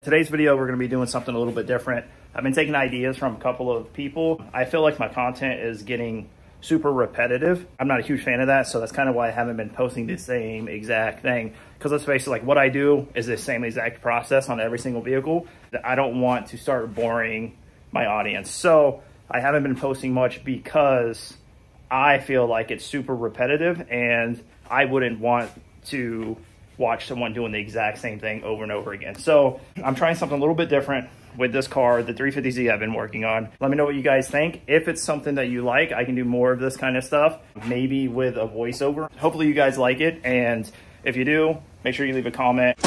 Today's video, we're going to be doing something a little bit different. I've been taking ideas from a couple of people. I feel like my content is getting super repetitive. I'm not a huge fan of that, so that's kind of why I haven't been posting the same exact thing. Because let's face it, like what I do is the same exact process on every single vehicle. I don't want to start boring my audience. So I haven't been posting much because I feel like it's super repetitive and I wouldn't want to watch someone doing the exact same thing over and over again. So I'm trying something a little bit different with this car, the 350Z I've been working on. Let me know what you guys think. If it's something that you like, I can do more of this kind of stuff, maybe with a voiceover. Hopefully you guys like it. And if you do, make sure you leave a comment.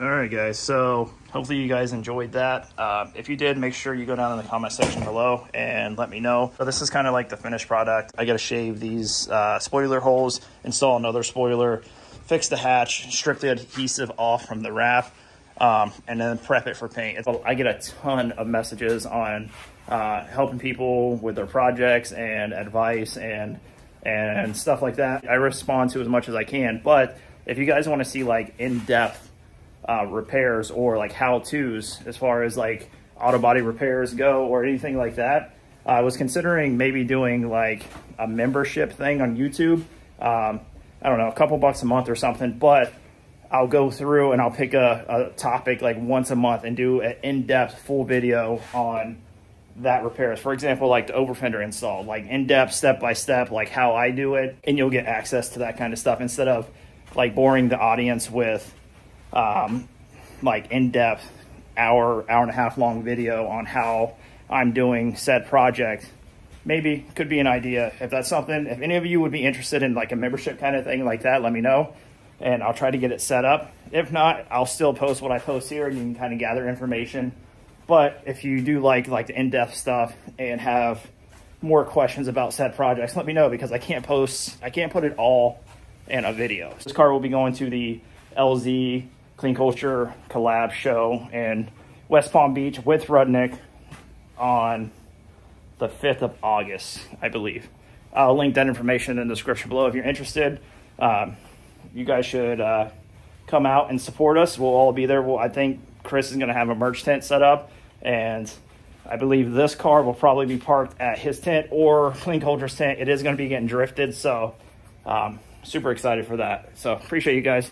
All right, guys, so hopefully you guys enjoyed that. If you did, make sure you go down in the comment section below and let me know. So this is kind of like the finished product. I got to shave these spoiler holes, install another spoiler, fix the hatch, strip the adhesive off from the wrap, and then prep it for paint. I get a ton of messages on helping people with their projects and advice and stuff like that. I respond to as much as I can, but if you guys want to see like in-depth repairs or like how-tos as far as like auto body repairs go or anything like that, I was considering maybe doing like a membership thing on YouTube. I don't know, a couple bucks a month or something, but I'll go through and I'll pick a topic like once a month and do an in-depth full video on that repairs. For example, like the over fender install, like in-depth, step-by-step, like how I do it, and you'll get access to that kind of stuff instead of like boring the audience with like in-depth hour and a half long video on how I'm doing said project. Maybe could be an idea. If that's something, if any of you would be interested in like a membership kind of thing like that, let me know and I'll try to get it set up. If not, I'll still post what I post here and you can kind of gather information. But if you do like the in-depth stuff and have more questions about said projects, let me know, because I can't put it all in a video. This car will be going to the LZ Clean Culture collab show in West Palm Beach with Rudnick on the 5th of August, I believe. I'll link that information in the description below if you're interested. You guys should come out and support us. We'll all be there. Well, I think Chris is going to have a merch tent set up, and I believe this car will probably be parked at his tent or Clean Culture's tent. It is going to be getting drifted, so super excited for that. So appreciate you guys.